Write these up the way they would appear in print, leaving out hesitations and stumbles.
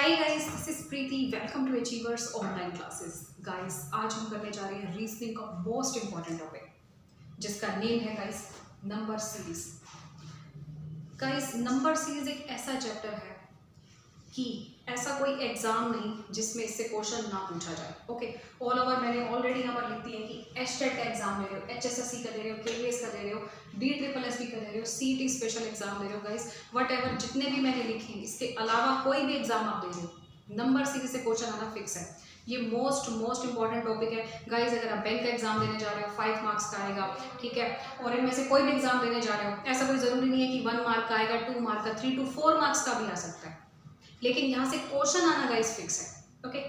Hi guys, this is Preeti. Welcome to achievers online classes. Guys, आज हम करने जा रहे हैं रीजनिंग का मोस्ट इंपॉर्टेंट टॉपिक, जिसका नेम है guys number series. Guys, number series एक ऐसा चैप्टर है कि ऐसा कोई एग्जाम नहीं जिसमें इससे क्वेश्चन ना पूछा जाए। ओके, ऑल ओवर मैंने ऑलरेडी यहाँ पर लिख दी है कि एचटेट का एग्जाम ले रहे हो, एचएसएससी का दे रहे हो, केवीएस का दे रहे हो, DSSS का दे रहे हो, सीईटी स्पेशल एग्जाम दे रहे हो। गाइस, वट एवर जितने भी मैंने लिखे हैं, इसके अलावा कोई भी एग्जाम आप दे रहे हो, नंबर सीरीज से क्वेश्चन आना फिक्स है। ये मोस्ट इंपॉर्टेंट टॉपिक है गाइस। अगर आप बैंक का एग्जाम देने जा रहे हो 5 मार्क्स का आएगा, ठीक है, और इनमें से कोई भी एग्जाम देने जा रहे हो, ऐसा कोई जरूरी नहीं है कि 1 मार्क का आएगा, 2 मार्क का, 3 to 4 मार्क्स का भी आ सकता है, लेकिन यहाँ से क्वेश्चन आना गाइस फिक्स है। ओके,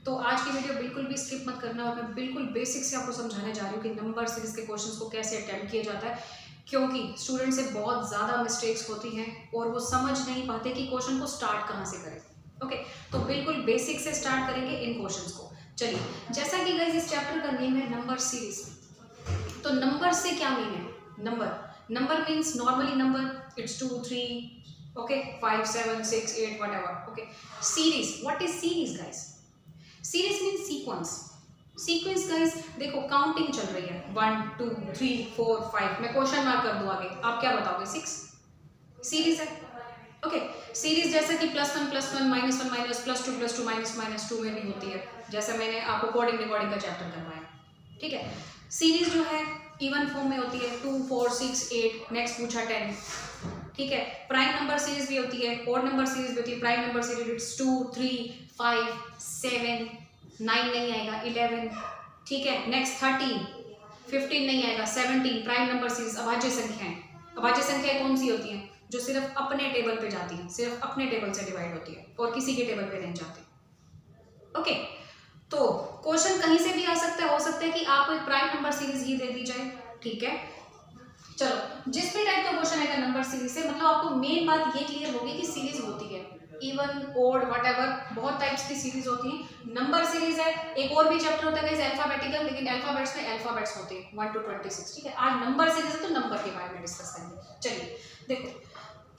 तो आज की वीडियो बिल्कुल भी स्किप मत करना, और मैं बिल्कुल बेसिक से आपको समझाने जा रही हूँ कि नंबर सीरीज के क्वेश्चंस को कैसे अटेम्प्ट किया जाता है, क्योंकि स्टूडेंट से बहुत ज़्यादा मिस्टेक्स होती हैं और वो समझ नहीं पाते कि क्वेश्चन को स्टार्ट कहाँ से करें। ओके, तो बिल्कुल बेसिक से स्टार्ट करेंगे इन क्वेश्चंस को। चलिए, जैसा कि गाइस इस चैप्टर का नेम है नंबर सीरीज, तो नंबर से क्या मीन है? Number means normally number, it's 2 3 okay 5 7 6 8 whatever. Okay, series, what is series guys? Series means sequence guys। देखो काउंटिंग चल रही है 1 2 3 4 5, मैं क्वेश्चन मार्क कर दूं आगे, आप क्या बताओगे? 6 सीरीज है। ओके, सीरीज जैसे कि +1 +1 -1 माइनस +2 +2 -2 में भी होती है, जैसे मैंने आपको कोडिंग रिकॉर्डिंग का चैप्टर करवाया, ठीक है। सीरीज जो है इवन फॉर्म में होती है 2 4 6 8, नेक्स्ट पूछा 10, ठीक है। प्राइम नंबर सीरीज भी होती है, ऑड नंबर सीरीज भी होती है। प्राइम नंबर सीरीज इट्स 2 3 5 7 9 नहीं आएगा, 11, ठीक है। नेक्स्ट 13 15 नहीं आएगा, 17 प्राइम नंबर सीरीज। अभाज्य संख्याएं कौन सी होती हैं? जो सिर्फ अपने टेबल पे जाती हैं, सिर्फ अपने टेबल से डिवाइड होती है और किसी के टेबल पे नहीं जाती। ओके, तो क्वेश्चन कहीं से भी आ सकता है, हो सकता है कि आपको एक प्राइम नंबर सीरीज ही दे दी जाए, ठीक है। चलो, जिस भी टाइप का क्वेश्चन आएगा नंबर सीरीज से, मतलब आपको मेन बात ये क्लियर होगी कि सीरीज होती है इवन ओड व्हाटएवर, बहुत टाइप्स की सीरीज होती है। नंबर सीरीज है, एक और भी चैप्टर होता है अल्फाबेटिकल, लेकिन अल्फाबेट्स में अल्फाबेट्स होते हैं 1 to 26, ठीक है। आज नंबर सीरीज है तो नंबर के बारे में डिस्कस करेंगे। चलिए देखो,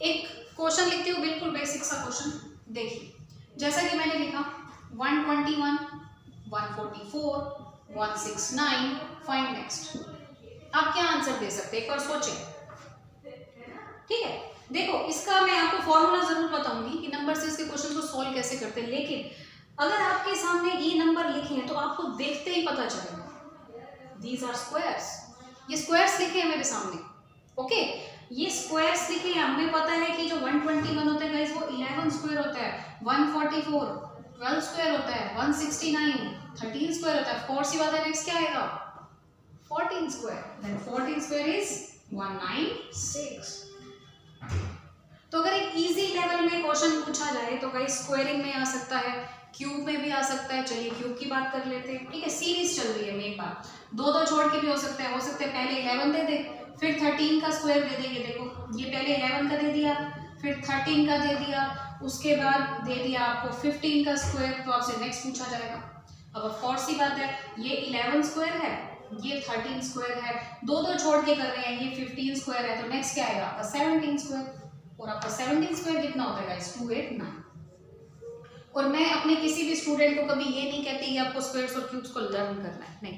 एक क्वेश्चन लिखती हूँ, बिल्कुल बेसिक सा क्वेश्चन। देखिए, जैसा कि मैंने लिखा 121 144 169, फाइंड नेक्स्ट। आप क्या आंसर दे सकते हैं, एक बार सोचें, ठीक है। देखो, इसका मैं आपको फॉर्मूला जरूर बताऊंगी कि नंबर सीरीज के क्वेश्चन को सॉल्व कैसे करते हैं, लेकिन अगर आपके सामने ये नंबर लिखे हैं तो आपको देखते ही पता चलेगा दीज आर स्क्वायर्स। ये स्क्वायर्स लिखे हैं मेरे सामने। ओके, ये स्क्वायर्स लिखे हैं। हमें पता है कि जो 121 होता है गाइस वो 11 स्क्वायर होता है, 144 12 स्क्वायर होता है, 169 13 स्क्वायर होता है। 4 सी बात है, नेक्स्ट क्या आएगा? 14 स्क्वायर। Then 14 square is 196। तो अगर एक इजी लेवल में क्वेश्चन पूछा जाए तो गाइस स्क्वायरिंग में आ सकता है, क्यूब में भी आ सकता है। चलिए क्यूब की बात कर लेते हैं, ठीक है। सीरीज चल रही है, मेन बात दो छोड़ के भी हो सकता है पहले 11 दे दे, फिर 13 का स्क्वायर दे देंगे। देखो, ये पहले 11 का दे दिया, फिर 13 का दे दिया, उसके बाद दे दिया आपको 15 का स्क्वायर, तो आपसे नेक्स्ट पूछा जाएगा। अब और सी बात है, ये 11 स्क्वायर है, ये 13 स्क्वायर है, दो छोड़ के कर रहे हैं, ये 15 स्क्वायर है, तो नेक्स्ट क्या आएगा आपका? 17 स्क्वायर। और आपका 17 स्क्वायर कितना होता है गाइस? 289। और मैं अपने किसी भी स्टूडेंट को कभी ये नहीं कहती कि आपको स्क्वायर्स और क्यूब्स को लर्न करना है, नहीं,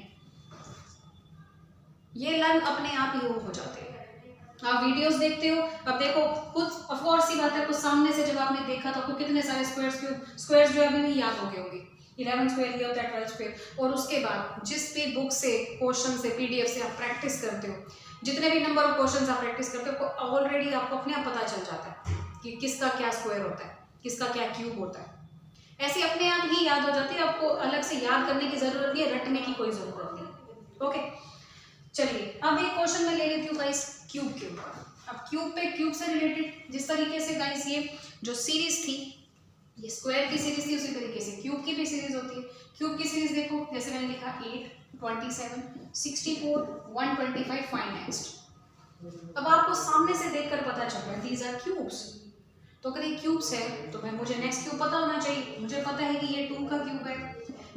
ये लर्न अपने आप ही हो जाते हैं। आप वीडियोस देखते हो, अब देखो कुछ ऑफकोर्स सी बात है, कुछ सामने से जब आपने देखा तो आपको कितने सारे स्क्वायर्स जो अभी भी याद हो गए होंगे। 11 स्क्वायर ये होता है 12 स्क्वायर। और उसके बाद जिस भी बुक से, क्वेश्चन से, PDF से आप प्रैक्टिस करते हो, जितने भी नंबर ऑफ क्वेश्चंस आप प्रैक्टिस करते हो, ऑलरेडी आपको अपने आप पता चल जाता है कि किसका क्या स्क्वायर होता है, किसका क्या क्यूब होता है। ऐसे अपने आप ही याद हो जाती है, आपको अलग से याद करने की जरूरत नहीं है, रटने की कोई जरूरत नहीं। ओके, चलिए अब एक क्वेश्चन मैं ले लेती हूँ गाइस क्यूब का। अब क्यूब से रिलेटेड जिस तरीके से गाइस ये जो सीरीज थी, ये स्क्वायर की सीरीज थी, उसी तरीके से क्यूब की भी सीरीज होती है। क्यूब की सीरीज देखो, जैसे मैंने लिखा 8 27 64 125, फाइंड नेक्स्ट। अब आपको सामने से देखकर पता चल रहा है दीज आर क्यूब्स। तो अगर ये क्यूब्स है तो मैं मुझे नेक्स्ट क्यूब पता होना चाहिए। मुझे पता है कि ये 2 का क्यूब है,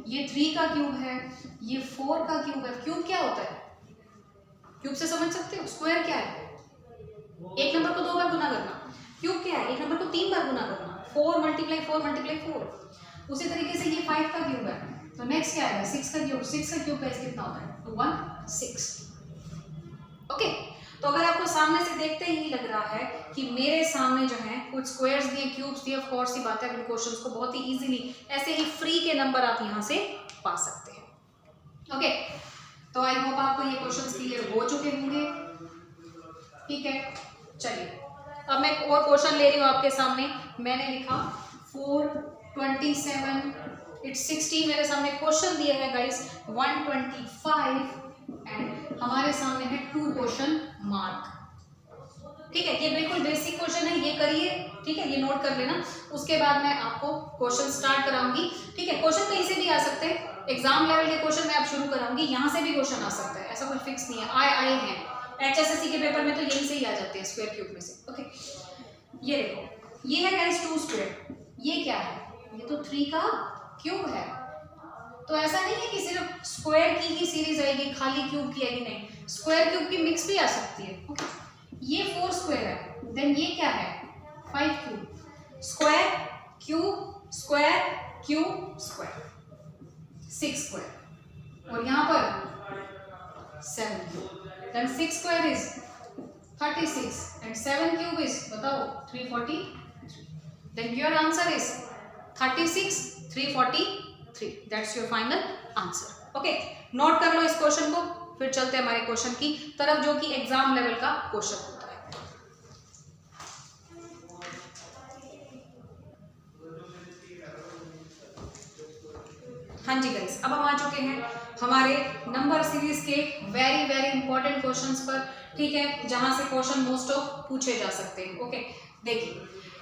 ये 3 का क्यूब है, ये 4 का क्यूब है। क्यूब क्या होता है? क्यूब से समझ सकते हो? स्क्वायर क्या है? एक नंबर को 2 बार गुना करना। क्यूब क्या है? एक नंबर को 3 बार गुना करना। 4 मल्टीप्लाई 4। उसी तरीके से ये 5 का क्यूब है, तो नेक्स्ट क्या आएगा 6 का क्यूब। 6 का क्यूब बेस कितना होता है 2 1 6। ओके, तो अगर आपको सामने से देखते ही लग रहा है कि मेरे सामने जो है कुछ स्क्वायर्स दिए, क्यूब्स दिए, ऑफ कोर्स ही बात है, इन क्वेश्चंस को बहुत ही इजीली ऐसे ही फ्री के नंबर आप यहाँ से पा सकते हैं। ओके, तो आई होप आपको ये क्वेश्चंस क्लियर हो चुके होंगे। ठीक है, चलिए अब मैं एक और क्वेश्चन ले रही हूँ आपके सामने। मैंने लिखा 4 27 इट्स 60। मेरे सामने क्वेश्चन दिया है गाइस 125 एंड हमारे सामने है 2 क्वेश्चन मार्क। ठीक है, ये बिल्कुल बेसिक क्वेश्चन है, ये करिए। ठीक है, ये नोट कर लेना। उसके बाद मैं आपको क्वेश्चन स्टार्ट कराऊंगी। ठीक है, क्वेश्चन कहीं से भी आ सकते हैं, एग्जाम लेवल के क्वेश्चन मैं आप शुरू कराऊंगी, यहाँ से भी क्वेश्चन आ सकता है, ऐसा कोई फिक्स नहीं है। आए हैं HSSC के पेपर में तो यहीं से ही आ जाते हैं, स्क्वायर क्यूब में से। ओके, ये देखो, ये है गाइस 2 स्क्वायर, ये क्या है, ये तो 3 का क्यूब है। तो ऐसा नहीं है कि सिर्फ स्क्वायर की ही सीरीज आएगी, खाली क्यूब की आएगी, नहीं, स्क्वायर क्यूब की मिक्स भी आ सकती है। ओके, ये 4 स्क्वायर है, देन ये क्या है 5 cube, square cube square cube square 6 square, और यहाँ पर 7 cube, then 6 square is 36 and 7 cube is बताओ 343, then your answer is 36 343, that's your final answer. Okay, note कर लो इस क्वेश्चन को, फिर चलते हैं हमारे क्वेश्चन की तरफ जो कि एग्जाम लेवल का क्वेश्चन होता है। हाँ जी गाइस, अब हम आ चुके हैं हमारे नंबर सीरीज के वेरी वेरी इंपॉर्टेंट क्वेश्चंस पर। ठीक है, जहां से क्वेश्चन मोस्ट ऑफ पूछे जा सकते हैं। ओके, देखिए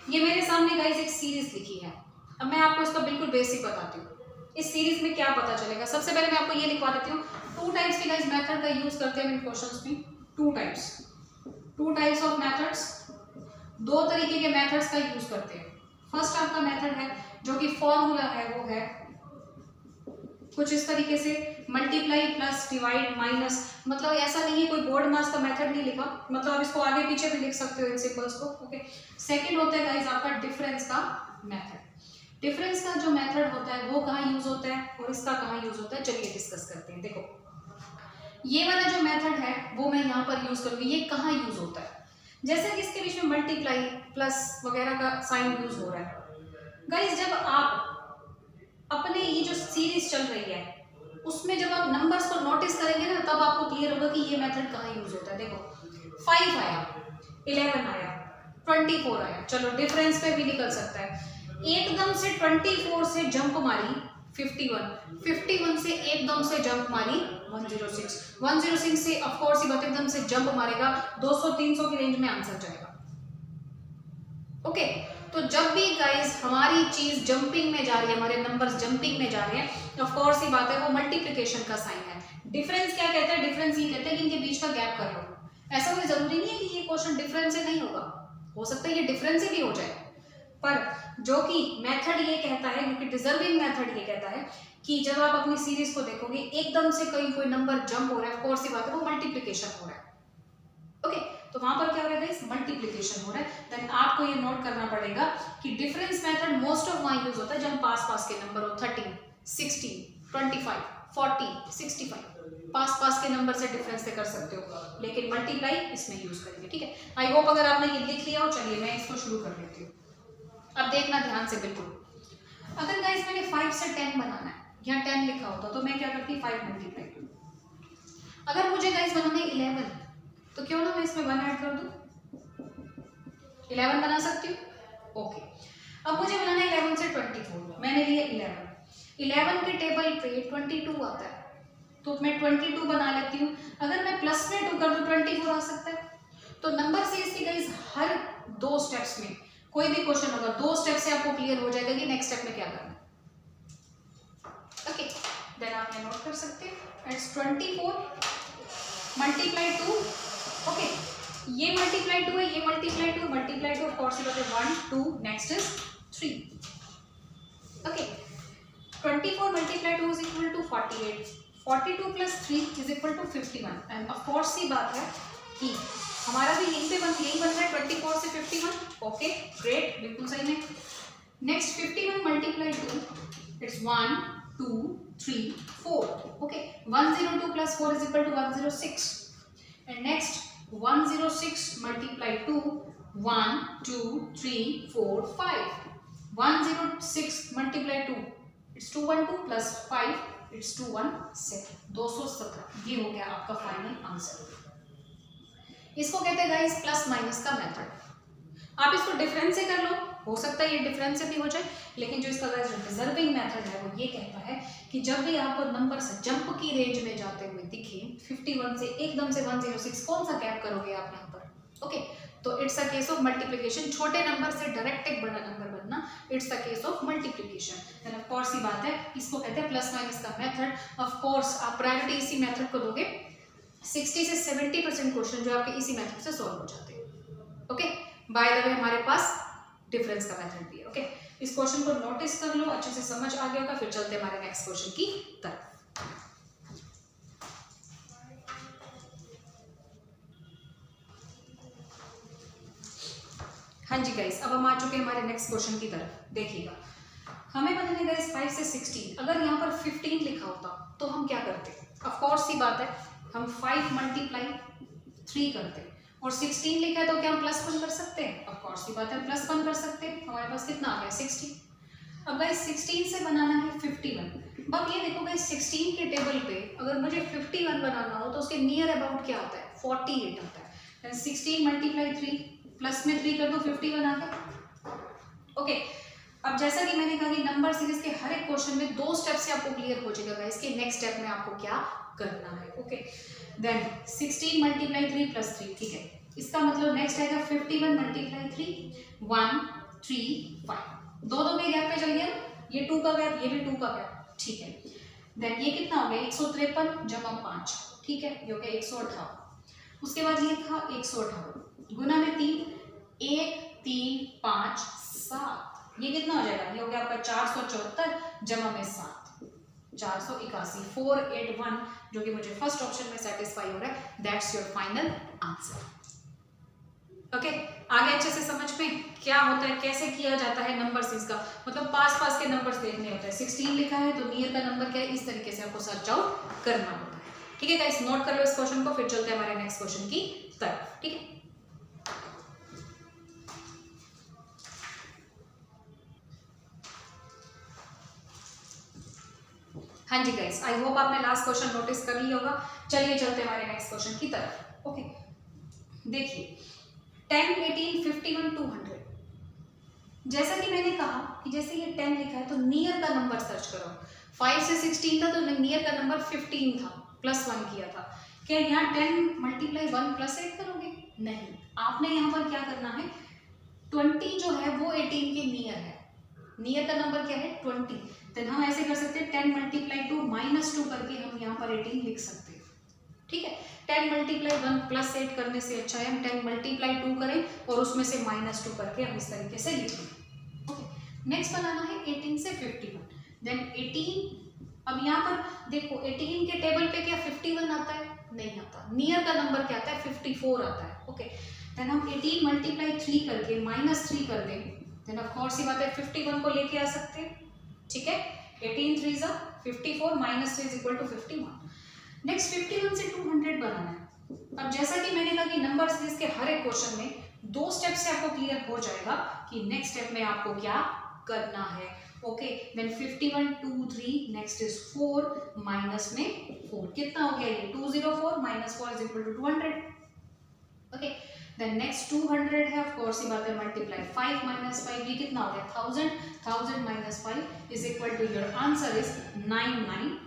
ये मेरे सामने गाइस एक सीरीज लिखी है। अब मैं आपको इसका बिल्कुल बेसिक बताती हूँ, इस सीरीज में क्या पता चलेगा। सबसे पहले मैं आपको ये लिखवा देती हूँ, 2 टाइप्स के गाइस मेथड का यूज करते हैं इन क्वेश्चंस में। 2 टाइप्स ऑफ मेथड्स, 2 तरीके के मेथड्स का यूज करते हैं। फर्स्ट आपका मेथड है जो कि फॉर्मूला है, वो है कुछ इस तरीके से, मल्टीप्लाई प्लस डिवाइड माइनस। मतलब ऐसा नहीं है, कोई बोर्ड मास का मेथड नहीं लिखा, मतलब आप इसको आगे पीछे भी लिख सकते हो इन सिंबल्स को। ओके, सेकंड होता है गाइस आपका डिफरेंस का मेथड। डिफरेंस का जो मेथड होता है वो कहाँ यूज होता है और इसका कहाँ यूज होता है, चलिए डिस्कस करते हैं। देखो, ये वाला जो मेथड है वो मैं यहाँ पर यूज करूंगी। ये कहाँ यूज होता है, जैसे कि इसके बीच में मल्टीप्लाई प्लस वगैरह का साइन यूज हो रहा है गाइस। जब आप अपने ये जो सीरीज चल रही है उसमें जब आप नंबर्स को नोटिस करेंगे ना, तब आपको क्लियर होगा कि ये मेथड कहाँ यूज होता है। देखो 5 आया, 11 आया, 24 आया, चलो डिफरेंस पे भी निकल सकता है। एकदम से 24 से जंप मारी 51 से एकदम से जंप मारी 106 से ऑफ कोर्स ये बात एकदम से जंप मारेगा 200-300 की रेंज में आंसर जाएगा। ओके, तो जब भी गाइस हमारी चीज जंपिंग में जा रही है, हमारे नंबर्स जंपिंग में जा रहे हैं, ऑफ कोर्स ये बात है वो मल्टीप्लिकेशन का साइन है। डिफरेंस क्या कहते हैं, डिफरेंस ये कहते हैं कि इनके बीच का गैप कर लो। ऐसा कोई जरूरी नहीं है कि ये क्वेश्चन डिफरेंस से नहीं होगा, हो सकता है ये डिफरेंस से भी हो जाए, पर जो कि मेथड ये कहता है, क्योंकि डिजर्विंग मेथड ये कहता है कि जब आप अपनी सीरीज को देखोगे एकदम से कहीं कोई नंबर जंप हो रहा है, ऑफ कोर्स ये बात है वो मल्टीप्लिकेशन हो रहा है। ओके, तो वहां पर क्या हो रहा है, मल्टीप्लिकेशन हो रहा है। देन आपको ये नोट करना पड़ेगा कि डिफरेंस मेथड मोस्ट ऑफ वहां यूज होता है जब पास के नंबर हो, 13 16 25 40 65 पास के नंबर से डिफरेंस से कर सकते हो, लेकिन मल्टीप्लाई इसमें यूज करेंगे। ठीक है, आई होप अगर आपने ये लिख लिया हो। चलिए मैं इसको शुरू कर लेती हूँ, अब देखना ध्यान से बिल्कुल। अगर गाइस मैंने 5 से 10 बनाना है, यहाँ 10 लिखा होता तो मैं क्या करती, 5 मल्टीप्लाई। अगर मुझे गाइस बनाना है 11, तो क्यों ना मैं इसमें 1 ऐड कर दूं, 11 बना सकती हूँ। ओके, अब मुझे बनाना है 11 से 24, मैंने लिया 11 के टेबल पे 22 आता है, तो मैं 22 बना लेती हूँ। अगर मैं प्लस में 2 कर दूं 24 आ सकता है। तो नंबर सीरीज की गाइस हर 2 स्टेप्स में कोई भी क्वेश्चन होगा, 2 स्टेप से आपको क्लियर हो जाएगा कि नेक्स्ट स्टेप में क्या करना है। ओके, देन आप ये नोट कर सकते हैं, इट्स 24 मल्टीप्लाई 2। ओके, ये मल्टीप्लाई 2 है, ये मल्टीप्लाई 2 ऑफ कोर्स ये बात है 1 2, next is 3। Okay, 24 multiply 2 is equal to 48, 42 plus 3 is equal to 51। And of course ये बात है कि हमारा भी यही बन रहा है 24 से 51। ओके ग्रेट, बिल्कुल सही है। Next 51 multiply 2, it's 1 2 3 4. Okay, 102 plus 4 is equal to 106. And next 106 multiply 2, 1 2 3 4 5. 106 multiply 2, it's 212 plus 5, it's 217. 217 ये हो गया आपका फाइनल आंसर। इसको कहते हैं गाइस प्लस माइनस का मेथड। आप इसको डिफरेंस से कर लो, हो सकता है ये डिफरेंस से भी हो जाए, लेकिन जो इसका गाइस डिजर्विंग मेथड है वो ये कहता है कि जब भी आपको नंबर से जंप की रेंज में जाते हुए दिखे 51 से एकदम से 106, कौन सा गैप करोगे आप यहाँ पर? ओके, तो it's a case of multiplication. छोटे नंबर से डायरेक्ट एक बड़ा नंबर बनना, it's a case of multiplication. Then of course ही बात है, इसको कहते हैं प्लस माइनस का मेथड। ऑफ कोर्स आप प्रायोरिटी इसी मेथड को दोगे, 60 से 70% क्वेश्चन जो आपके इसी मेथड से सॉल्व हो जाते हैं। ओके, बाय द वे हमारे पास डिफरेंस का मेथड भी है। ओके, इस क्वेश्चन को नोटिस कर लो, अच्छे से समझ आ गया होगा। फिर चलते हैं हमारे नेक्स्ट क्वेश्चन की तरफ। हाँ जी गाइस, अब हम आ चुके हैं हमारे नेक्स्ट क्वेश्चन की तरफ। देखिएगा, हमें पता है गाइस 5 से 16, अगर यहाँ पर 15 लिखा होता तो हम क्या करते? ऑफ कोर्स सी बात है, हम 5 मल्टीप्लाई 3 करते, और 16 लिखा है तो क्या हम प्लस 1 कर सकते हैं? ऑफ कोर्स सी बात है, प्लस 1 कर सकते हैं। हमारे पास कितना आ गया? 16। अब गाइस 16 से बनाना है 51। अब ये देखो गाइस 16 के टेबल पे अगर मुझे 51 बनाना हो तो उसके नियर अबाउट क्या आता है? 48 आता है। 16 मल्टीप्लाई 3, प्लस में 3 कर दो, 51 आ गया। ओके, अब जैसा कि मैंने कहा कि नंबर सीरीज के हर एक क्वेश्चन में 2 स्टेप से आपको क्लियर हो जाएगा गाइस कि नेक्स्ट स्टेप में आपको क्या करना है। ओके, देन 16 मल्टीप्लाई 3 प्लस 3, ठीक है, इसका मतलब नेक्स्ट आएगा 51 मल्टीप्लाई 3, 1 3 5। दो के गैप पे चल गया ना, ये 2 का गैप, ये भी 2 का गैप, ठीक है। देन ये कितना हो गया? 153 जमा 5, ठीक है, ये हो गया 158। उसके बाद ये था 158 गुना में 3, 1 3 5 7, ये कितना हो जाएगा? ये हो गया आपका 474 जमा में 7, 481, 481, जो कि मुझे फर्स्ट ऑप्शन में सेटिस्फाई हो रहा है। That's your final answer. Okay, आगे अच्छे से समझ में क्या होता है, कैसे किया जाता है नंबर सीरीज का, मतलब पास के नंबर्स देखने होते हैं। 16 लिखा है तो नियर का नंबर क्या है, इस तरीके से आपको सर्च आउट करना होता है। ठीक है गाइस, नोट कर लो इस क्वेश्चन को, फिर चलते हैं हमारे नेक्स्ट क्वेश्चन की तरफ। ठीक है, हाँ जी गाइस, आई होप आपने लास्ट क्वेश्चन नोटिस कर लिया होगा। चलिए चलते हैं हमारे नेक्स्ट क्वेश्चन की तरफ। ओके, देखिए 10 18 51 200, जैसा कि मैंने कहा कि जैसे ये 10 लिखा है तो नियर का नंबर सर्च करो। 5 से 16 था तो नियर का नंबर 15 था, प्लस 1 किया था। क्या यहाँ 10 मल्टीप्लाई 1 प्लस 8 करोगे? नहीं, आपने यहाँ पर क्या करना है, 20 जो है वो 18 के नियर है। नियर का नंबर क्या है? 20। देन हम ऐसे कर सकते हैं 10 मल्टीप्लाई 2 माइनस 2 करके हम यहाँ पर 18 लिख सकते हैं। ठीक है, 10 मल्टीप्लाई 1 प्लस 8 करने से अच्छा है हम 10 मल्टीप्लाई 2 करें और उसमें से माइनस 2 करके हम इस तरीके से लिखें। ओके, नेक्स्ट बनाना है 18 से 51। देन 18, अब यहाँ पर देखो 18 के टेबल पे क्या 51 आता है? नहीं आता। नियर का नंबर क्या आता है? 54 आता है। ओके, देन हम 18 मल्टीप्लाई 3 करके माइनस 3 कर दें, देन ऑफ कोर्स ये बात है 51 को लेके आ सकते हैं। ठीक है, 18 3 जा 54, minus 3 is equal to 51। Next 51 से 200 बनाना है। अब जैसा कि मैंने कहा कि नंबर सीरीज के हर एक क्वेश्चन में 2 स्टेप से आपको क्लियर हो जाएगा कि नेक्स्ट स्टेप में आपको क्या करना है। Okay, then 51 2 3, next is 4 minus में 4, कितना हो गया ये? 204 minus 4 is equal to 200। Okay, then next 200 है, ऑफ कोर्स ये बात है मल्टीप्लाई 5 माइनस 5, ये कितना हो गया? 1000, 1000 minus 5 is equal to your answer is 995।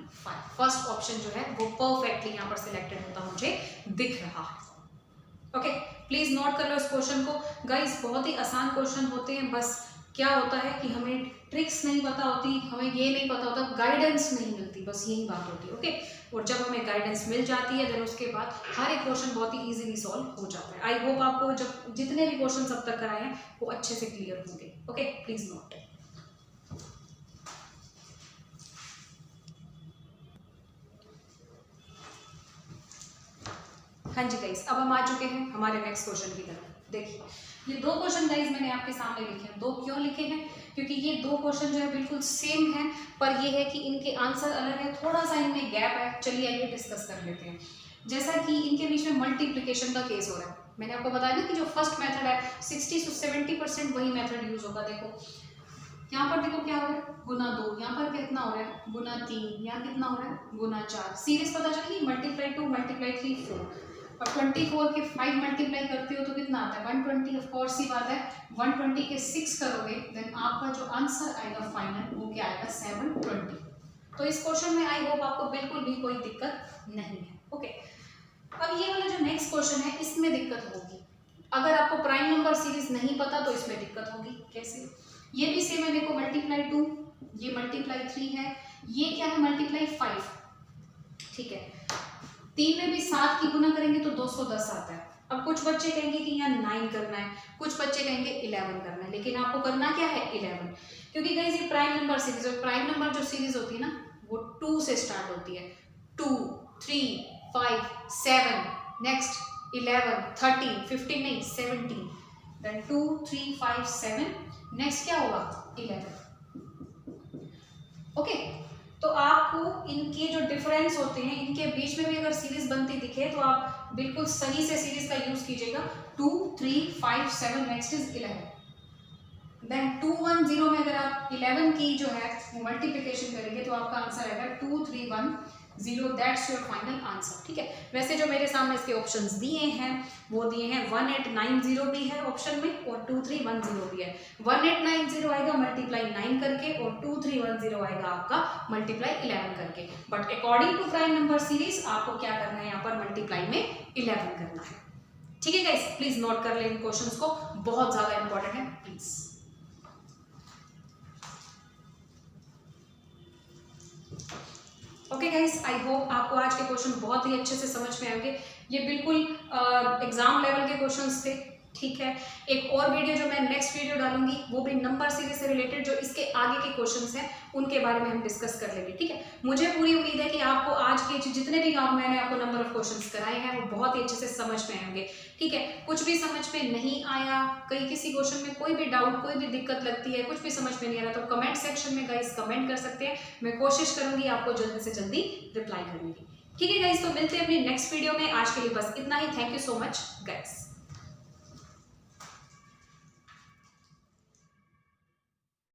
First option जो है वो परफेक्टली यहाँ पर सिलेक्टेड होता मुझे दिख रहा है। ओके, प्लीज नोट कर लो इस क्वेश्चन को गाइस, बहुत ही आसान क्वेश्चन होते हैं। बस क्या होता है कि हमें ट्रिक्स नहीं पता होती, हमें ये नहीं पता होता, गाइडेंस नहीं मिलती, बस यही बात होती है। ओके, और जब हमें गाइडेंस मिल जाती है देन उसके बाद हर एक क्वेश्चन बहुत ही इजीली सॉल्व हो जाता है। आई होप आपको जब जितने भी क्वेश्चन अब तक कराए हैं वो अच्छे से क्लियर होंगे। Okay, please note. हाँ जी गाइस, अब हम आ चुके हैं हमारे नेक्स्ट क्वेश्चन की तरफ। देखिए ये 2 क्वेश्चन गाइज मैंने आपके सामने लिखे हैं। 2 क्यों लिखे हैं? क्योंकि ये 2 क्वेश्चन जो है बिल्कुल सेम है, पर ये है कि इनके आंसर अलग है, थोड़ा सा इनमें गैप है। चलिए आइए डिस्कस कर लेते हैं। जैसा कि इनके बीच में मल्टीप्लिकेशन का केस हो रहा है, मैंने आपको बताया ना कि जो फर्स्ट मेथड है 60 से 70% वही मेथड यूज होगा। देखो यहाँ पर देखो क्या हो रहा है, गुना 2, यहाँ पर कितना हो रहा है, गुना 3, यहाँ कितना हो रहा है, गुना 4। सीरीज पता चली, मल्टीप्लाई 2 मल्टीप्लाई 3 4, और 24 के 5 मल्टीप्लाई करते हो तो कितना आता है 120। ऑफ कोर्स ही बात है, 120 के 6 करोगे देन आपका जो आंसर आएगा फाइनल वो क्या आएगा 720। तो इस क्वेश्चन में आई होप आपको बिल्कुल भी कोई दिक्कत नहीं है। ओके, अब ये वाला जो नेक्स्ट क्वेश्चन है इसमें दिक्कत होगी। अगर आपको प्राइम नंबर सीरीज नहीं पता तो इसमें दिक्कत होगी। कैसे? ये भी सेम है, देखो मल्टीप्लाई 2, ये मल्टीप्लाई 3 है, ये क्या है मल्टीप्लाई 5, ठीक है। 3 में भी 7 की गुना करेंगे तो 210 आता है। अब कुछ बच्चे कहेंगे कि यहाँ 9 करना है, कुछ बच्चे कहेंगे 11 करना है, लेकिन आपको करना क्या है 11, क्योंकि गाइस ये प्राइम नंबर सीरीज, और प्राइम नंबर जो सीरीज होती है ना वो 2 से स्टार्ट होती है। 2 3 5 7, नेक्स्ट 11 13 15 नहीं 17, देन 2 3 5 7, नेक्स्ट क्या होगा 11। ओके, तो आपको इनके जो डिफरेंस होते हैं इनके बीच में भी अगर सीरीज बनती दिखे तो आप बिल्कुल सही से सीरीज का यूज कीजिएगा। 2 3 5 7, नेक्स्ट इज 11, देन 2 1 0 में अगर आप 11 की जो है मल्टीप्लिकेशन करेंगे तो आपका आंसर आएगा 2 3 1 0, दैट्स योर फाइनल आंसर। ठीक है, वैसे जो मेरे सामने इसके ऑप्शंस दिए हैं वो दिए हैं 1890 भी है ऑप्शन में और 2310 भी है। 1890 आएगा मल्टीप्लाई 9 करके और 2310 आएगा आपका मल्टीप्लाई 11 करके। But according to prime number series आपको क्या करना है, यहाँ पर मल्टीप्लाई में 11 करना है। ठीक है गाइस, प्लीज नोट कर लें इन क्वेश्चंस को, बहुत ज्यादा इंपॉर्टेंट है please. Okay guys, I hope आपको आज के क्वेश्चन बहुत ही अच्छे से समझ में आएंगे। ये बिल्कुल एग्जाम लेवल के क्वेश्चंस थे। ठीक है, एक और वीडियो जो मैं नेक्स्ट वीडियो डालूंगी वो भी नंबर सीरीज से रिलेटेड, जो इसके आगे के क्वेश्चंस हैं उनके बारे में हम डिस्कस कर लेंगे। ठीक है, मुझे पूरी उम्मीद है कि आपको आज के जितने भी काम मैंने आपको नंबर ऑफ क्वेश्चंस कराए हैं वो बहुत ही अच्छे से समझ में आएंगे। ठीक है, कुछ भी समझ में नहीं आया, कहीं किसी क्वेश्चन में कोई भी डाउट कोई भी दिक्कत लगती है, कुछ भी समझ में नहीं आ रहा तो कमेंट सेक्शन में गाइस कमेंट कर सकते हैं। मैं कोशिश करूंगी आपको जल्दी से जल्दी रिप्लाई करने की। ठीक है गाइस, तो मिलते हैं अपनी नेक्स्ट वीडियो में। आज के लिए बस इतना ही। Thank you so much guys.